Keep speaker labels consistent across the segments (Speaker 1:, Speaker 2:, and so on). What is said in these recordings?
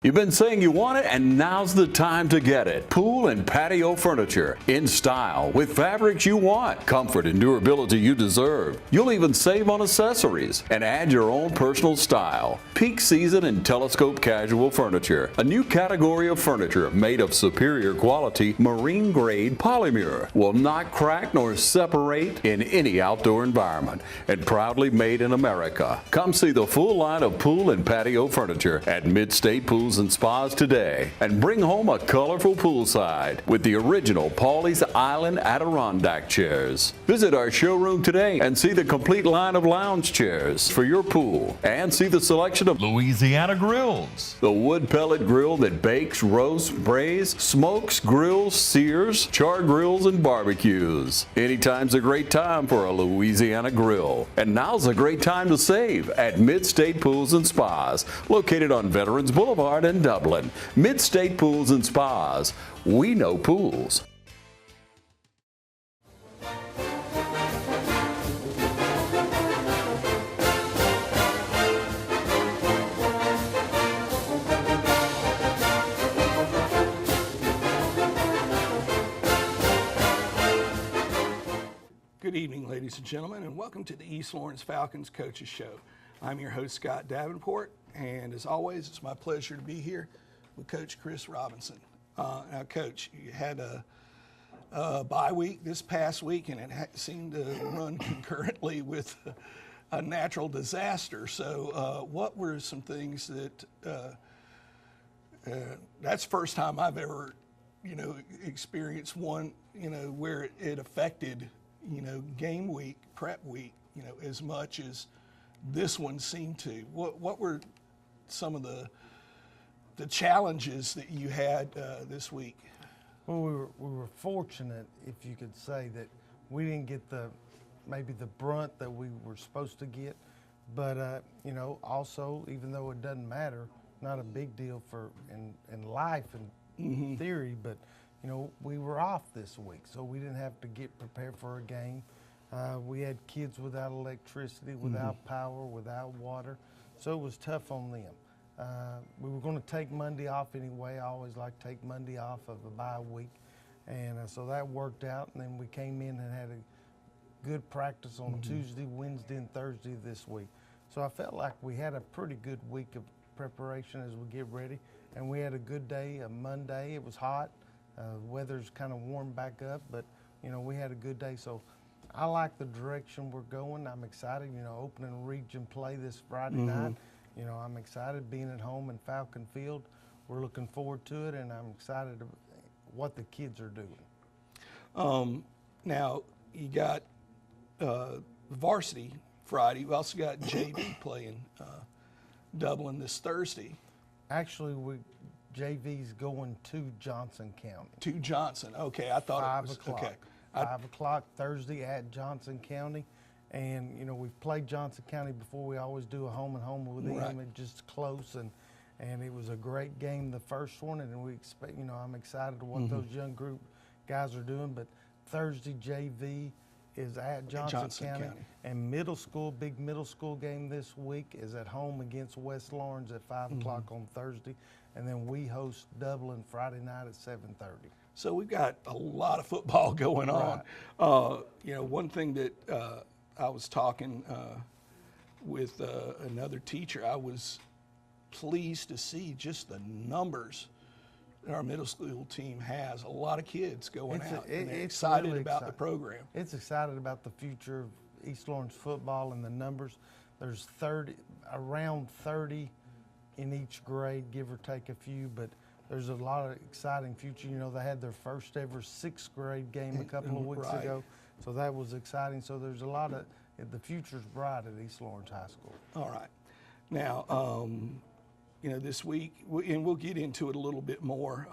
Speaker 1: You've been saying you want it, and now's the time to get it. Pool and patio furniture in style with fabrics you want, comfort and durability you deserve. You'll even save on accessories and add your own personal style. Peak season and telescope casual furniture, a new category of furniture made of superior quality marine grade polymer, will not crack nor separate in any outdoor environment, and proudly made in America. Come see the full line of pool and patio furniture at Mid-State Pools and Spas today, and bring home a colorful poolside with the original Pawleys Island Adirondack chairs. Visit our showroom today and see the complete line of lounge chairs for your pool, and see the selection of
Speaker 2: Louisiana grills,
Speaker 1: the wood pellet grill that bakes, roasts, braise, smokes, grills, sears, char grills, and barbecues. Anytime's a great time for a Louisiana grill, and now's a great time to save at Mid-State Pools and Spas, located on Veterans Boulevard in Dublin. Mid-State Pools and Spas. We know pools.
Speaker 3: Good evening, ladies and gentlemen, and welcome to the East Lawrence Falcons Coaches Show. I'm your host, Scott Davenport, and as always, it's my pleasure to be here with Coach Chris Robinson. Now, Coach, you had a bye week this past week, and it seemed to run concurrently with a natural disaster. So what were some things that, that's the first time I've ever, experienced one, where it affected game week, prep week, as much as this one seemed to. What were some of the challenges that you had this week?
Speaker 4: Well, we were fortunate, if you could say, that we didn't get maybe the brunt that we were supposed to get, but also, even though it doesn't matter, not a big deal in life and theory, but we were off this week, so we didn't have to get prepared for a game. We had kids without electricity, without power, without water, so it was tough on them. We were going to take Monday off anyway. I always like to take Monday off of a bye week, and so that worked out. And then we came in and had a good practice on Tuesday, Wednesday, and Thursday this week. So I felt like we had a pretty good week of preparation as we get ready, and we had a good day. Monday, it was hot. Weather's kind of warmed back up, but we had a good day. So I like the direction we're going. I'm excited. Opening region play this Friday night. I'm excited being at home in Falcon Field. We're looking forward to it, and I'm excited about what the kids are doing.
Speaker 3: Now you got varsity Friday. You also got JV playing Dublin this Thursday.
Speaker 4: Actually, JV's going to Johnson County.
Speaker 3: To Johnson, okay. I thought
Speaker 4: 5
Speaker 3: it was
Speaker 4: o'clock.
Speaker 3: okay.
Speaker 4: 5 o'clock Thursday at Johnson County, and we've played Johnson County before. We always do a home and home with them. It's just close, and it was a great game, the first one, and we expect. I'm excited to what those young group guys are doing. But Thursday JV is at Johnson County, and middle school, big middle school game this week is at home against West Lawrence at 5 o'clock on Thursday. And then we host Dublin Friday night at 7:30.
Speaker 3: So we've got a lot of football going on. One thing that I was talking with another teacher, I was pleased to see just the numbers that our middle school team has. A lot of kids going out, and they're excited really about the program.
Speaker 4: It's excited about the future of East Lawrence football and the numbers. There's around 30 in each grade, give or take a few, but there's a lot of exciting future. They had their first ever 6th grade game a couple of weeks ago, so that was exciting. So there's a lot of, the future's bright at East Lawrence High School.
Speaker 3: All right. Now, this week, and we'll get into it a little bit more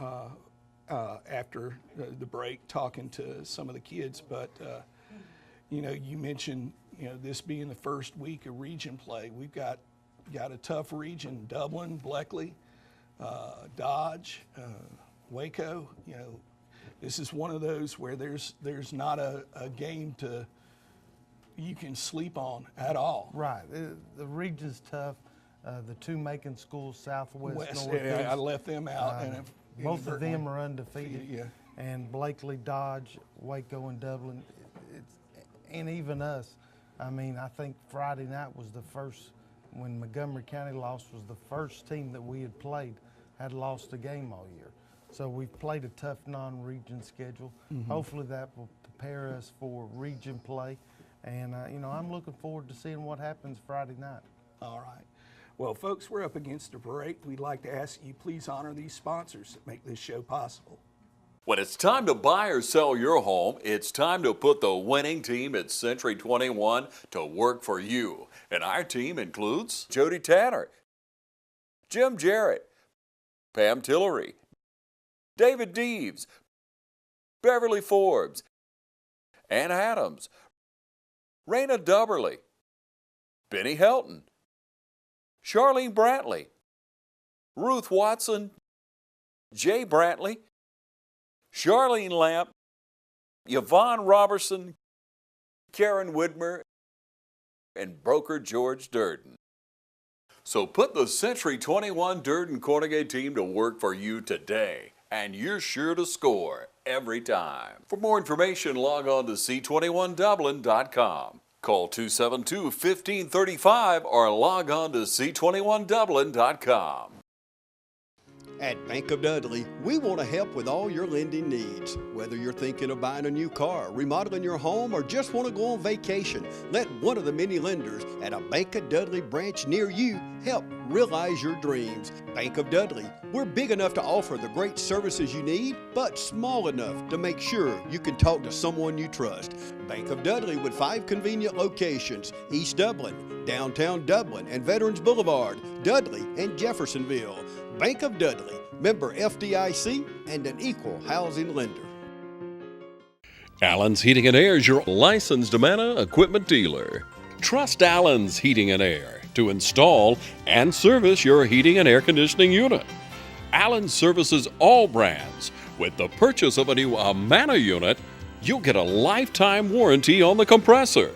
Speaker 3: after the break, talking to some of the kids, but, you mentioned, this being the first week of region play. We've got a tough region: Dublin, Bleckley, Dodge, Waco. This is one of those where there's not a game you can sleep on at all.
Speaker 4: Right. The region's tough. The two Macon schools, Southwest,
Speaker 3: West,
Speaker 4: Northeast.
Speaker 3: yeah, I left them out. And
Speaker 4: Both of them are undefeated.
Speaker 3: Yeah.
Speaker 4: And Blakely, Dodge, Waco, and Dublin, and even us. I mean, I think Friday night was the first, when Montgomery County lost, was the first team that we had played had lost a game all year. So we've played a tough non-region schedule. Hopefully that will prepare us for region play. And, you know, I'm looking forward to seeing what happens Friday night.
Speaker 3: All right. Well, folks, we're up against a break. We'd like to ask you please honor these sponsors that make this show possible.
Speaker 1: When it's time to buy or sell your home, it's time to put the winning team at Century 21 to work for you. And our team includes Jody Tanner, Jim Jarrett, Pam Tillery, David Deeves, Beverly Forbes, Ann Adams, Raina Dubberly, Benny Helton, Charlene Brantley, Ruth Watson, Jay Brantley, Charlene Lamp, Yvonne Robertson, Karen Widmer, and broker George Durden. So put the Century 21 Durden Cornegay team to work for you today, and you're sure to score every time. For more information, log on to c21dublin.com. Call 272-1535 or log on to c21dublin.com.
Speaker 5: At Bank of Dudley, we want to help with all your lending needs. Whether you're thinking of buying a new car, remodeling your home, or just want to go on vacation, let one of the many lenders at a Bank of Dudley branch near you help realize your dreams. Bank of Dudley, we're big enough to offer the great services you need, but small enough to make sure you can talk to someone you trust. Bank of Dudley with 5 convenient locations: East Dublin, downtown Dublin, and Veterans Boulevard, Dudley, and Jeffersonville. Bank of Dudley, member FDIC, and an equal housing lender.
Speaker 6: Allen's Heating and Air is your licensed Amana equipment dealer. Trust Allen's Heating and Air to install and service your heating and air conditioning unit. Allen services all brands. With the purchase of a new Amana unit, you'll get a lifetime warranty on the compressor.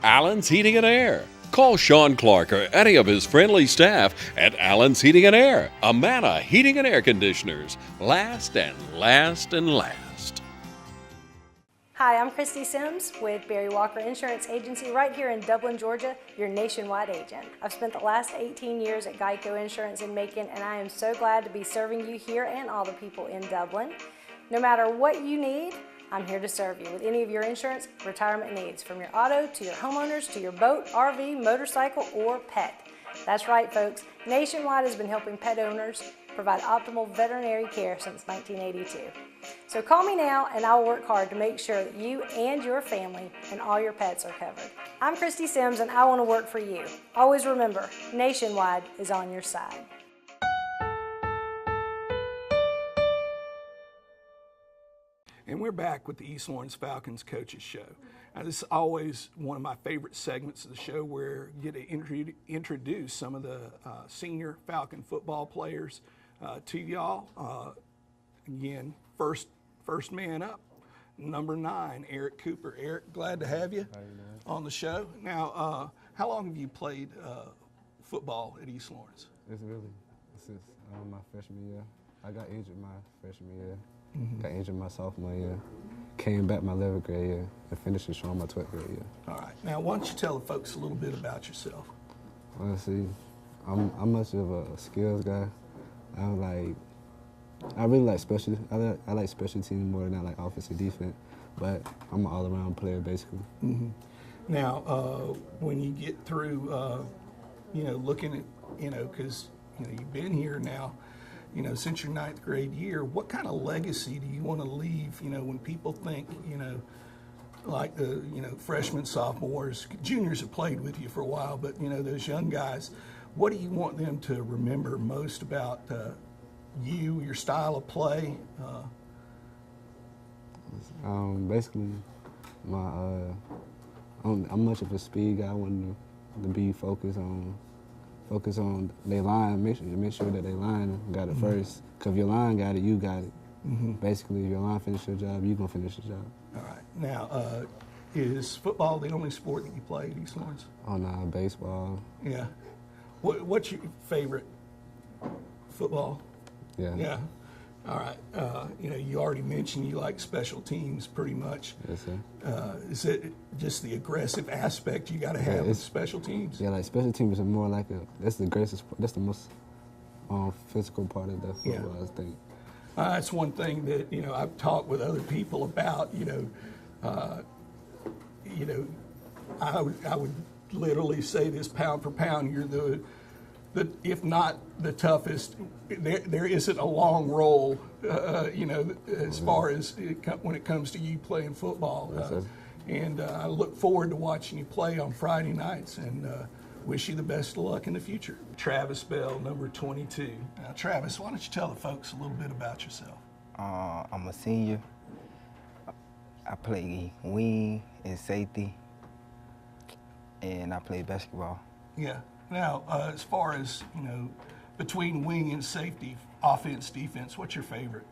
Speaker 6: Allen's Heating and Air. Call Sean Clark or any of his friendly staff at Allen's Heating and Air. Amana Heating and Air Conditioners. Last and last and last.
Speaker 7: Hi, I'm Christy Sims with Barry Walker Insurance Agency right here in Dublin, Georgia, your nationwide agent. I've spent the last 18 years at Geico Insurance in Macon, and I am so glad to be serving you here and all the people in Dublin. No matter what you need, I'm here to serve you with any of your insurance retirement needs, from your auto to your homeowners to your boat, RV, motorcycle, or pet. That's right, folks. Nationwide has been helping pet owners provide optimal veterinary care since 1982. So call me now and I will work hard to make sure that you and your family and all your pets are covered. I'm Christy Sims and I want to work for you. Always remember, Nationwide is on your side.
Speaker 3: And we're back with the East Lawrence Falcons Coaches Show. Now, this is always one of my favorite segments of the show, where you get to introduce some of the senior Falcon football players to y'all. Again, first man up, number 9, Eric Cooper. Eric, glad to have you on the show. Now, how long have you played football at East Lawrence?
Speaker 8: Since my freshman year. I got injured my freshman year. Got injured my sophomore year. Came back my 11th grade year and finished strong my 12th grade year.
Speaker 3: All right. Now, why don't you tell the folks a little bit about yourself?
Speaker 8: Honestly, I'm much of a skills guy. I really like special. I like special teams more than I like offensive defense. But I'm an all-around player basically.
Speaker 3: Now, when you get through, looking at, because you've been here now, since your 9th grade year, what kind of legacy do you want to leave, when people think, like the, freshmen, sophomores, juniors have played with you for a while, but, those young guys, what do you want them to remember most about you, your style of play?
Speaker 8: Basically, I'm much of a speed guy. I want to be focus on their line, make sure that their line got it first. Because if your line got it, you got it. Basically, if your line finish your job, you're going to finish the job.
Speaker 3: All right. Now, is football the only sport that you play at East Lawrence?
Speaker 8: Oh, no, baseball.
Speaker 3: Yeah. What's your favorite football?
Speaker 8: Yeah.
Speaker 3: Yeah. All right. You already mentioned you like special teams pretty much.
Speaker 8: Yes, sir.
Speaker 3: Is it just the aggressive aspect you got to have with special teams?
Speaker 8: Yeah, like special teams are more like that's the greatest. That's the most physical part of the football, I think.
Speaker 3: That's one thing that I've talked with other people about. I would literally say this pound for pound, you're the if not the toughest. There isn't a long roll, as far as when it comes to you playing football. And I look forward to watching you play on Friday nights, and wish you the best of luck in the future. Travis Bell, number 22. Now, Travis, why don't you tell the folks a little bit about yourself?
Speaker 9: I'm a senior. I play wing and safety, and I play basketball.
Speaker 3: Yeah. Now, as far as, between wing and safety, offense, defense, what's your favorite?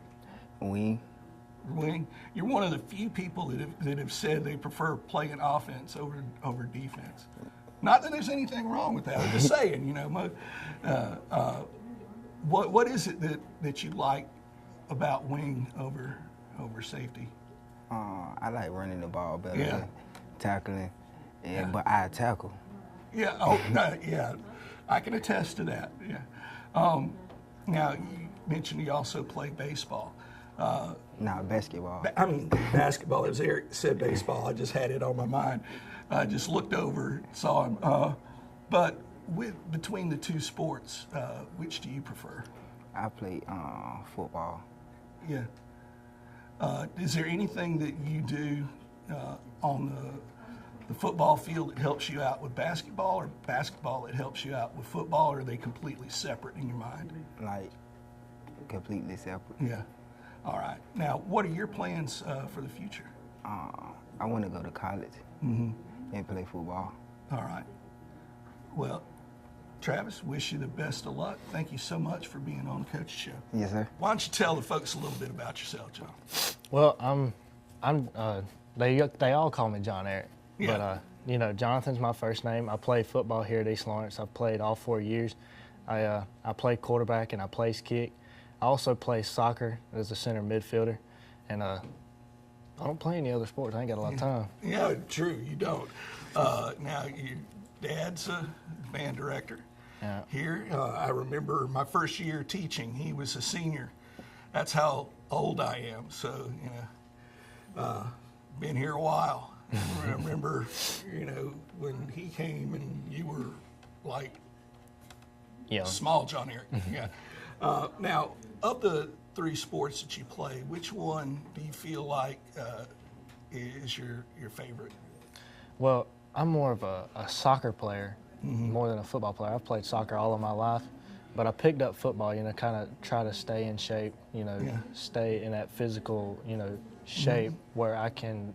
Speaker 9: Wing.
Speaker 3: Wing. You're one of the few people that have said they prefer playing offense over defense. Not that there's anything wrong with that. I'm just saying, what is it that you like about wing over safety?
Speaker 9: I like running the ball better than tackling, but I tackle.
Speaker 3: Yeah. Oh, yeah. I can attest to that. Yeah. Now you mentioned you also play baseball.
Speaker 9: No, basketball.
Speaker 3: I mean basketball. As Eric said, baseball. I just had it on my mind. I just looked over, saw him. But between the two sports, which do you prefer?
Speaker 9: I play football.
Speaker 3: Yeah. Is there anything that you do on the football field that helps you out with basketball, or basketball that helps you out with football, or are they completely separate in your mind?
Speaker 9: Like, completely separate.
Speaker 3: Yeah. All right. Now, what are your plans for the future?
Speaker 9: I want to go to college and play football.
Speaker 3: All right. Well, Travis, wish you the best of luck. Thank you so much for being on the Coach's Show.
Speaker 9: Yes, sir.
Speaker 3: Why don't you tell the folks a little bit about yourself, John?
Speaker 10: Well, they all call me John Eric.
Speaker 3: Yeah.
Speaker 10: But, Jonathan's my first name. I play football here at East Lawrence. I've played all 4 years. I play quarterback and I place kick. I also play soccer as a center midfielder. And I don't play any other sports. I ain't got a lot of time.
Speaker 3: Yeah, true. You don't. Now, your dad's a band director here. I remember my first year teaching. He was a senior. That's how old I am. So, been here a while. I remember, when he came and you were like small John Eric. Yeah. Now, of the 3 sports that you play, which one do you feel like is your favorite?
Speaker 10: Well, I'm more of a soccer player more than a football player. I've played soccer all of my life, but I picked up football, kind of try to stay in shape, stay in that physical, shape where I can,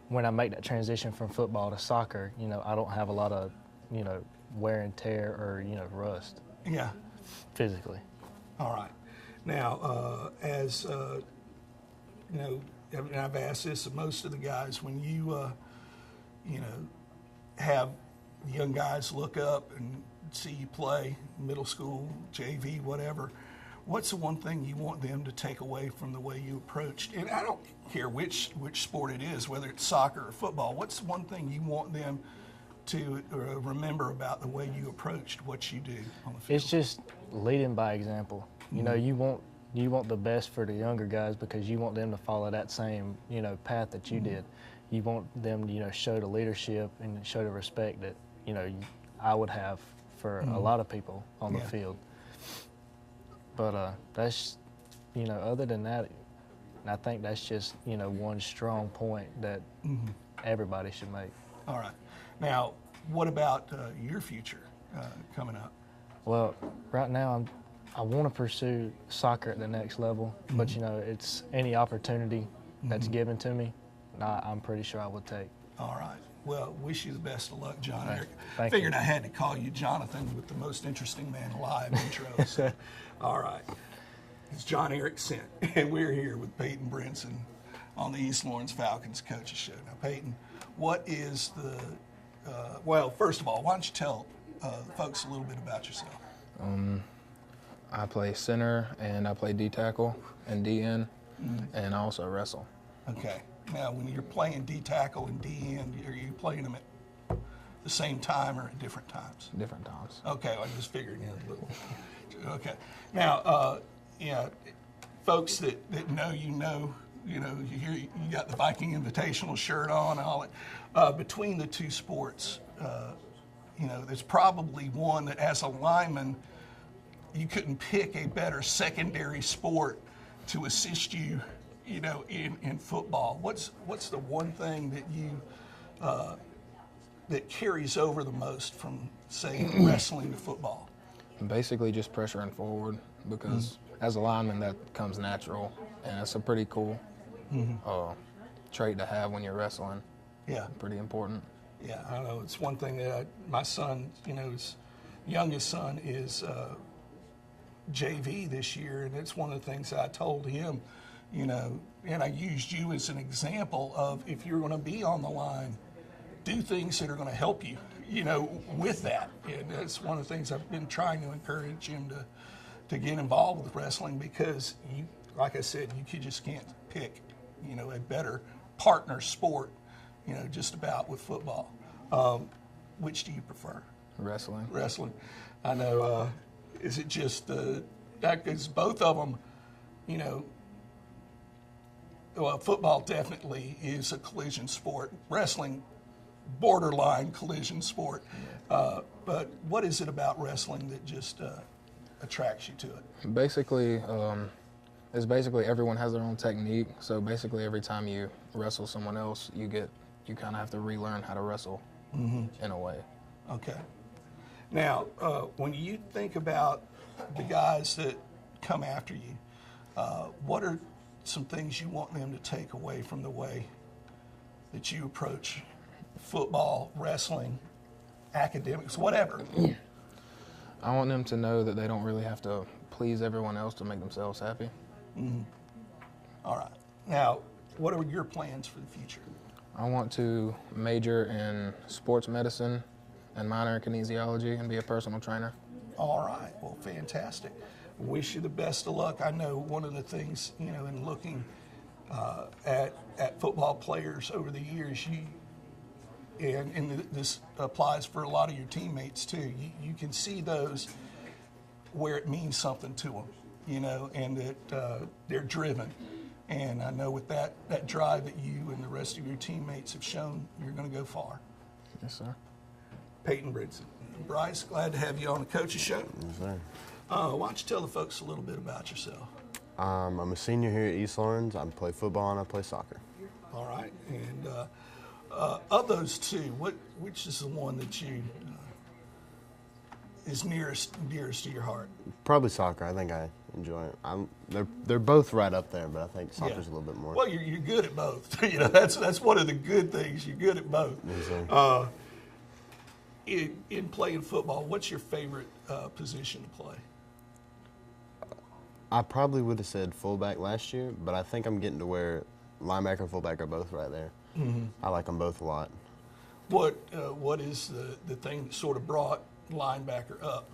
Speaker 10: when I make that transition from football to soccer, I don't have a lot of, wear and tear or, rust.
Speaker 3: Yeah.
Speaker 10: Physically.
Speaker 3: All right. Now, as and I've asked this of most of the guys, when you, have young guys look up and see you play, middle school, JV, whatever, what's the one thing you want them to take away from the way you approached? And I don't care which sport it is, whether it's soccer or football. What's one thing you want them to remember about the way you approached what you do on the field?
Speaker 10: It's just leading by example. You want the best for the younger guys because you want them to follow that same path that you did. You want them to show the leadership and show the respect that I would have for a lot of people on the field. But that's other than that, I think that's just one strong point that everybody should make.
Speaker 3: All right. Now, what about your future coming up?
Speaker 10: Well, right now I want to pursue soccer at the next level, but it's any opportunity that's given to me, I'm pretty sure I would take.
Speaker 3: All right. Well, wish you the best of luck, John Eric.
Speaker 10: Thank
Speaker 3: Figured
Speaker 10: you.
Speaker 3: I had to call you Jonathan with the most interesting man alive intro. So, all right. It's John Eric Sent, and we're here with Peyton Brinson on the East Lawrence Falcons Coaches Show. Now, Peyton, what is the well, first of all, why don't you tell the folks a little bit about yourself.
Speaker 11: I play center and I play D-tackle and DN, and I also wrestle.
Speaker 3: Okay. Now, when you're playing D-tackle and DN, are you playing them at the same time or at different times?
Speaker 11: Different times.
Speaker 3: Okay, I just figured, a little. Okay. Now, folks that know, you hear you got the Viking Invitational shirt on and all that. Between the two sports, there's probably one that as a lineman, you couldn't pick a better secondary sport to assist you, in football. What's the one thing that you that carries over the most from, say, wrestling to football?
Speaker 11: Basically just pressuring forward, because as a lineman that comes natural, and it's a pretty cool trait to have when you're wrestling.
Speaker 3: Yeah.
Speaker 11: Pretty important.
Speaker 3: Yeah, I know. It's one thing that my son, his youngest son is JV this year, and it's one of the things that I told him, and I used you as an example of, if you're going to be on the line, do things that are going to help you, with that. And that's one of the things I've been trying to encourage him to get involved with wrestling, because like I said, you just can't pick, a better partner sport, just about with football. Which do you prefer?
Speaker 11: Wrestling.
Speaker 3: Wrestling. I know. Is it just that? Because both of them, well, football definitely is a collision sport. Wrestling, borderline collision sport. But what is it about wrestling that just attracts you to it?
Speaker 11: Basically, it's basically everyone has their own technique. So basically, every time you wrestle someone else, you kind of have to relearn how to wrestle in a way.
Speaker 3: Okay. Now, when you think about the guys that come after you, what are some things you want them to take away from the way that you approach football, wrestling, academics, whatever?
Speaker 11: I want them to know that they don't really have to please everyone else to make themselves happy.
Speaker 3: All right. Now, what are your plans for the future?
Speaker 11: I want to major in sports medicine and minor in kinesiology and be a personal trainer.
Speaker 3: All right. Well, fantastic. Wish you the best of luck. I know one of the things, in looking at football players over the years, and this applies for a lot of your teammates too, you can see those where it means something to them, and that they're driven. And I know with that drive that you and the rest of your teammates have shown, you're going to go far.
Speaker 11: Yes, sir.
Speaker 3: Peyton Bridson. Bryce, glad to have you on the Coaches Show.
Speaker 12: Yes, sir.
Speaker 3: Why don't you tell the folks a little bit about yourself?
Speaker 12: I'm a senior here at East Lawrence. I play football and I play soccer.
Speaker 3: All right. And of those two, which is the one that you is nearest and dearest to your heart?
Speaker 12: Probably soccer. I think I enjoy it. They're both right up there, but I think soccer's a little bit more.
Speaker 3: Well, you're good at both. That's one of the good things. You're good at both.
Speaker 12: Yes, sir.
Speaker 3: In playing football, what's your favorite position to play?
Speaker 12: I probably would have said fullback last year, but I think I'm getting to where linebacker and fullback are both right there. I like them both a lot.
Speaker 3: What is the thing that sort of brought linebacker up?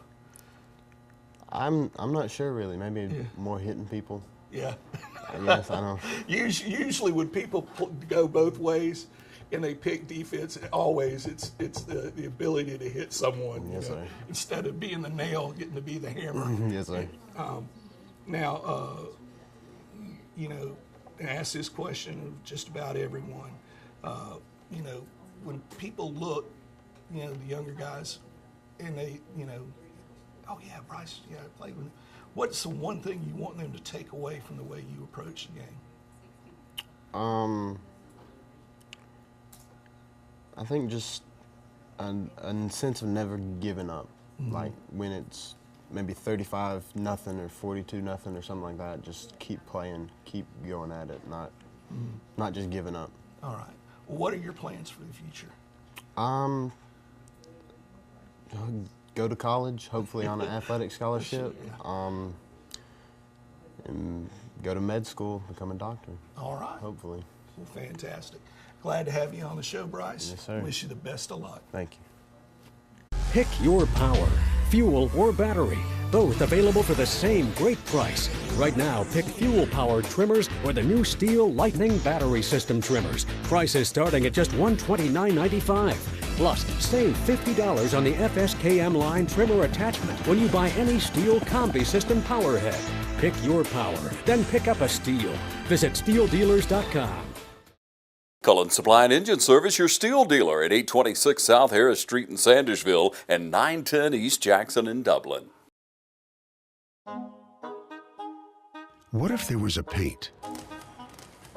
Speaker 12: I'm not sure really. Maybe more hitting people.
Speaker 3: Yeah.
Speaker 12: I guess I don't.
Speaker 3: Usually when people go both ways and they pick defense, always it's the ability to hit someone.
Speaker 12: Yes, sir.
Speaker 3: Instead of being the nail, getting to be the hammer.
Speaker 12: Yes, sir.
Speaker 3: Now, I ask this question of just about everyone. When people look, the younger guys, and they, oh yeah, Bryce, yeah, I played with him. What's the one thing you want them to take away from the way you approach the game?
Speaker 12: I think just a sense of never giving up. Like when it's maybe 35-0 or 42-0 or something like that, just keep playing, keep going at it, not just giving up.
Speaker 3: All right. Well, what are your plans for the future?
Speaker 12: Go to college, hopefully on an athletic scholarship, and go to med school, become a doctor.
Speaker 3: All right.
Speaker 12: Hopefully.
Speaker 3: Well, fantastic. Glad to have you on the show, Bryce.
Speaker 12: Yes, sir.
Speaker 3: Wish you the best of luck.
Speaker 12: Thank you.
Speaker 13: Pick your power, fuel or battery. Both available for the same great price. Right now, pick fuel-powered trimmers or the new Steel Lightning battery system trimmers. Prices starting at just $129.95. Plus, save $50 on the FSKM line trimmer attachment when you buy any Steel Combi System power head. Pick your power, then pick up a Steel. Visit SteelDealers.com.
Speaker 6: Cullen Supply and Engine Service, your Steel dealer at 826 South Harris Street in Sandersville and 910 East Jackson in Dublin.
Speaker 14: What if there was a paint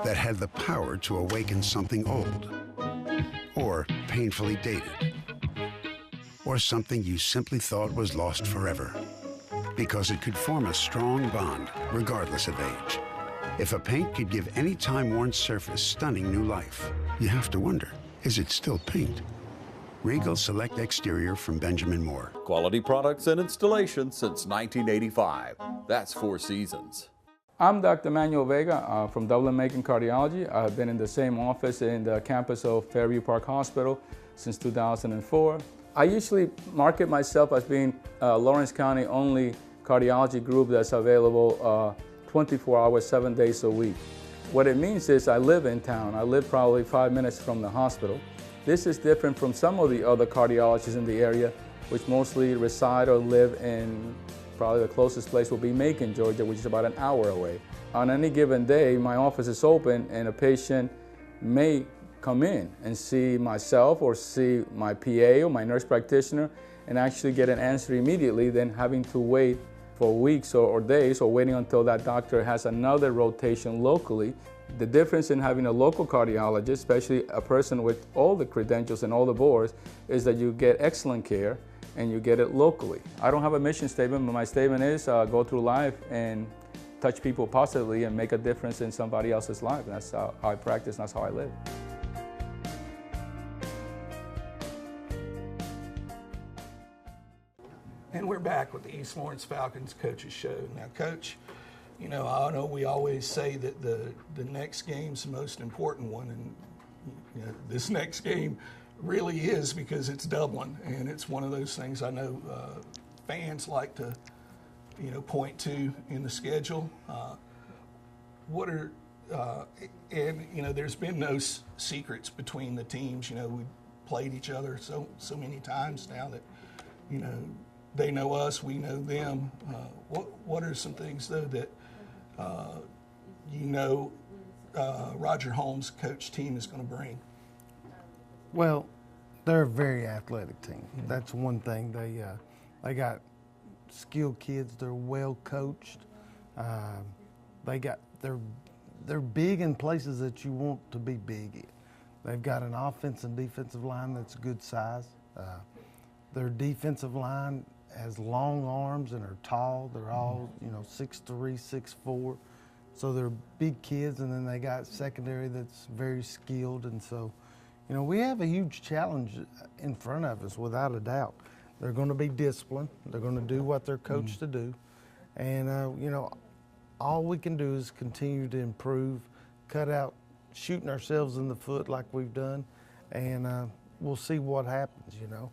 Speaker 14: that had the power to awaken something old, or painfully dated, or something you simply thought was lost forever, because it could form a strong bond regardless of age? If a paint could give any time-worn surface stunning new life, you have to wonder, is it still paint? Regal Select Exterior from Benjamin Moore.
Speaker 1: Quality products and installation since 1985. That's 4 Seasons.
Speaker 15: I'm Dr. Manuel Vega from Dublin Macon Cardiology. I've been in the same office in the campus of Fairview Park Hospital since 2004. I usually market myself as being Lawrence County only cardiology group that's available 24 hours, 7 days a week. What it means is I live in town. I live probably 5 minutes from the hospital. This is different from some of the other cardiologists in the area, which mostly reside or live in, probably the closest place will be Macon, Georgia, which is about an hour away. On any given day, my office is open and a patient may come in and see myself or see my PA or my nurse practitioner and actually get an answer immediately than having to wait for weeks or days or waiting until that doctor has another rotation locally. The difference in having a local cardiologist, especially a person with all the credentials and all the boards, is that you get excellent care and you get it locally. I don't have a mission statement, but my statement is go through life and touch people positively and make a difference in somebody else's life. That's how I practice and that's how I live.
Speaker 3: And we're back with the East Lawrence Falcons Coaches Show. Now, Coach, you know, I know we always say that the next game's the most important one, and you know, this next game really is because it's Dublin, and it's one of those things I know fans like to, you know, point to in the schedule. And you know, there's been no secrets between the teams. You know, we played each other so many times now that, you know, they know us, we know them. What are some things though that you know Roger Holmes' coach team is going to bring?
Speaker 4: Well, they're a very athletic team. That's one thing. They got skilled kids. They're well coached. They're big in places that you want to be big in. They've got an offensive and defensive line that's good size. Their defensive line has long arms and are tall. They're all, you know, 6'3", 6'4". So they're big kids, and then they got secondary that's very skilled. And so, you know, we have a huge challenge in front of us, without a doubt. They're going to be disciplined. They're going to do what they're coached to do. And, you know, all we can do is continue to improve, cut out shooting ourselves in the foot like we've done, and we'll see what happens, you know.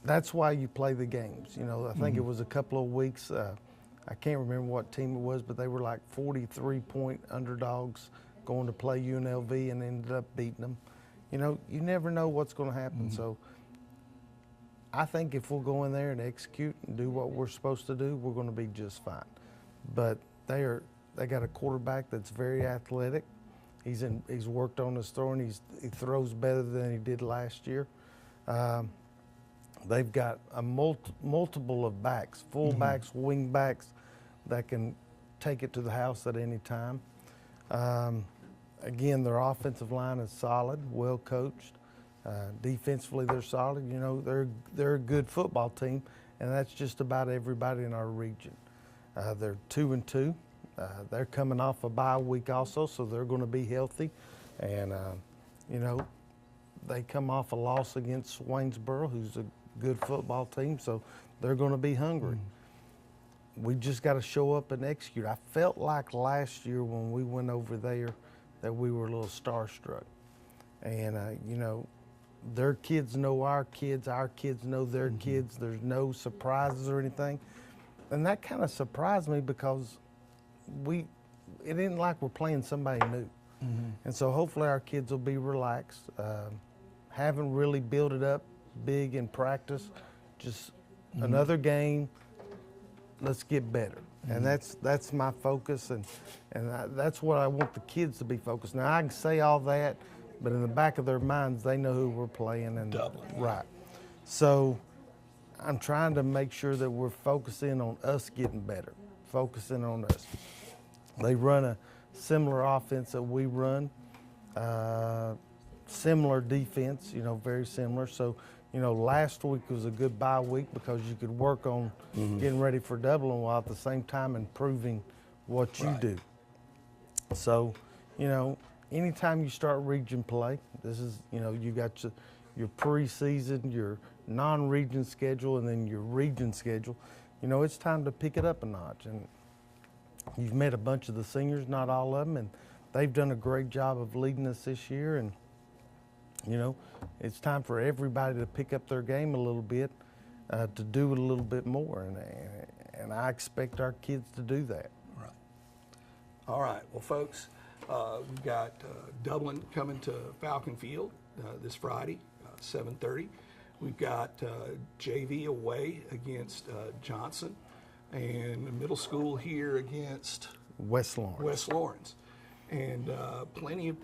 Speaker 4: That's why you play the games. You know, I think it was a couple of weeks, I can't remember what team it was, but they were like 43-point underdogs going to play UNLV and ended up beating them. You know, you never know what's going to happen. So I think if we'll go in there and execute and do what we're supposed to do, we're going to be just fine. But they got a quarterback that's very athletic. He's worked on his throwing. He throws better than he did last year. They've got a multiple of backs, full backs, wing backs that can take it to the house at any time. Again, their offensive line is solid, well coached. Defensively, they're solid. You know, they're a good football team, and that's just about everybody in our region. They're 2-2. They're coming off a bye week also, so they're going to be healthy. And, you know, they come off a loss against Waynesboro, who's a good football team, so they're going to be hungry. We just got to show up and execute. I felt like last year when we went over there that we were a little starstruck. And, you know, their kids know our kids know their kids. There's no surprises or anything. And that kind of surprised me because it isn't like we're playing somebody new. And so hopefully our kids will be relaxed. Haven't really built it up big in practice, just another game, let's get better. And that's my focus, and that's what I want the kids to be focused. Now I can say all that, but in the back of their minds, they know who we're playing. And
Speaker 3: Dublin.
Speaker 4: Right. So I'm trying to make sure that we're focusing on us getting better, focusing on us. They run a similar offense that we run, similar defense, very similar. So, last week was a good bye week because you could work on getting ready for Dublin while at the same time improving what you do. So, anytime you start region play, this is, you got your preseason, your non-region schedule, and then your region schedule. It's time to pick it up a notch. And you've met a bunch of the seniors, not all of them, and they've done a great job of leading us this year. And it's time for everybody to pick up their game a little bit, to do it a little bit more, and I expect our kids to do that.
Speaker 3: Right. All right. Well, folks, we've got Dublin coming to Falcon Field this Friday, 7:30. We've got JV away against Johnson, and the middle school here against
Speaker 4: West Lawrence.
Speaker 3: And plenty of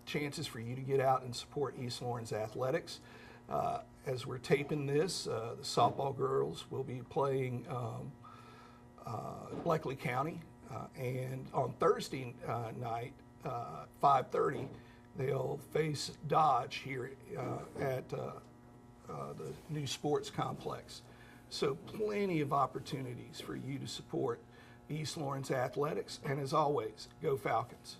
Speaker 3: chances for you to get out and support East Lawrence athletics. As we're taping this, the softball girls will be playing Bleckley County, and on Thursday night, 5:30, they'll face Dodge here at the new sports complex. So plenty of opportunities for you to support East Lawrence athletics, and as always, go Falcons.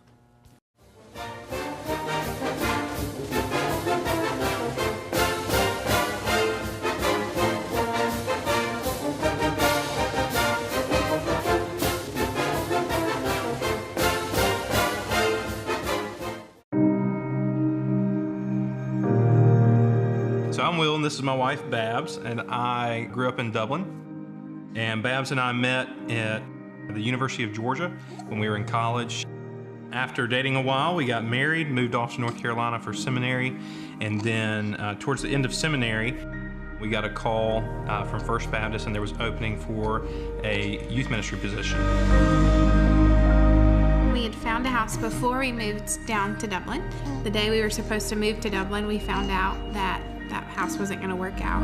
Speaker 16: So I'm Will, and this is my wife, Babs, and I grew up in Dublin. And Babs and I met at the University of Georgia when we were in college. After dating a while, we got married, moved off to North Carolina for seminary, and then towards the end of seminary, we got a call from First Baptist, and there was opening for a youth ministry position.
Speaker 17: We had found a house before we moved down to Dublin. The day we were supposed to move to Dublin, we found out that that house wasn't going to work out.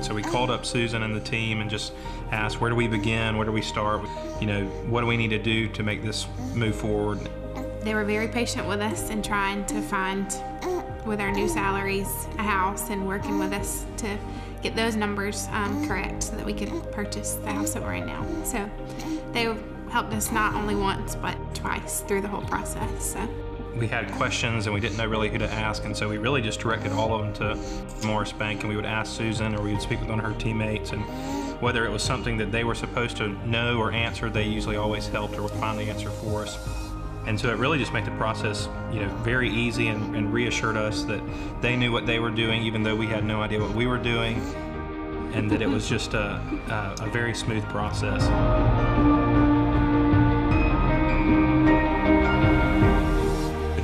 Speaker 16: So we called up Susan and the team and just asked, where do we begin? Where do we start? What do we need to do to make this move forward?
Speaker 17: They were very patient with us and trying to find, with our new salaries, a house, and working with us to get those numbers correct so that we could purchase the house that we're in now. So they helped us not only once, but twice through the whole process. So.
Speaker 16: We had questions and we didn't know really who to ask, and so we really just directed all of them to Morris Bank, and we would ask Susan, or we would speak with one of her teammates, and whether it was something that they were supposed to know or answer, they usually always helped or would find the answer for us. And so it really just made the process, very easy, and reassured us that they knew what they were doing, even though we had no idea what we were doing, and that it was just a very smooth process.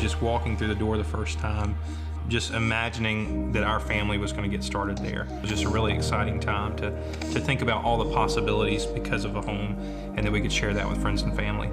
Speaker 16: Just walking through the door the first time, just imagining that our family was going to get started there. It was just a really exciting time to think about all the possibilities because of a home, and that we could share that with friends and family.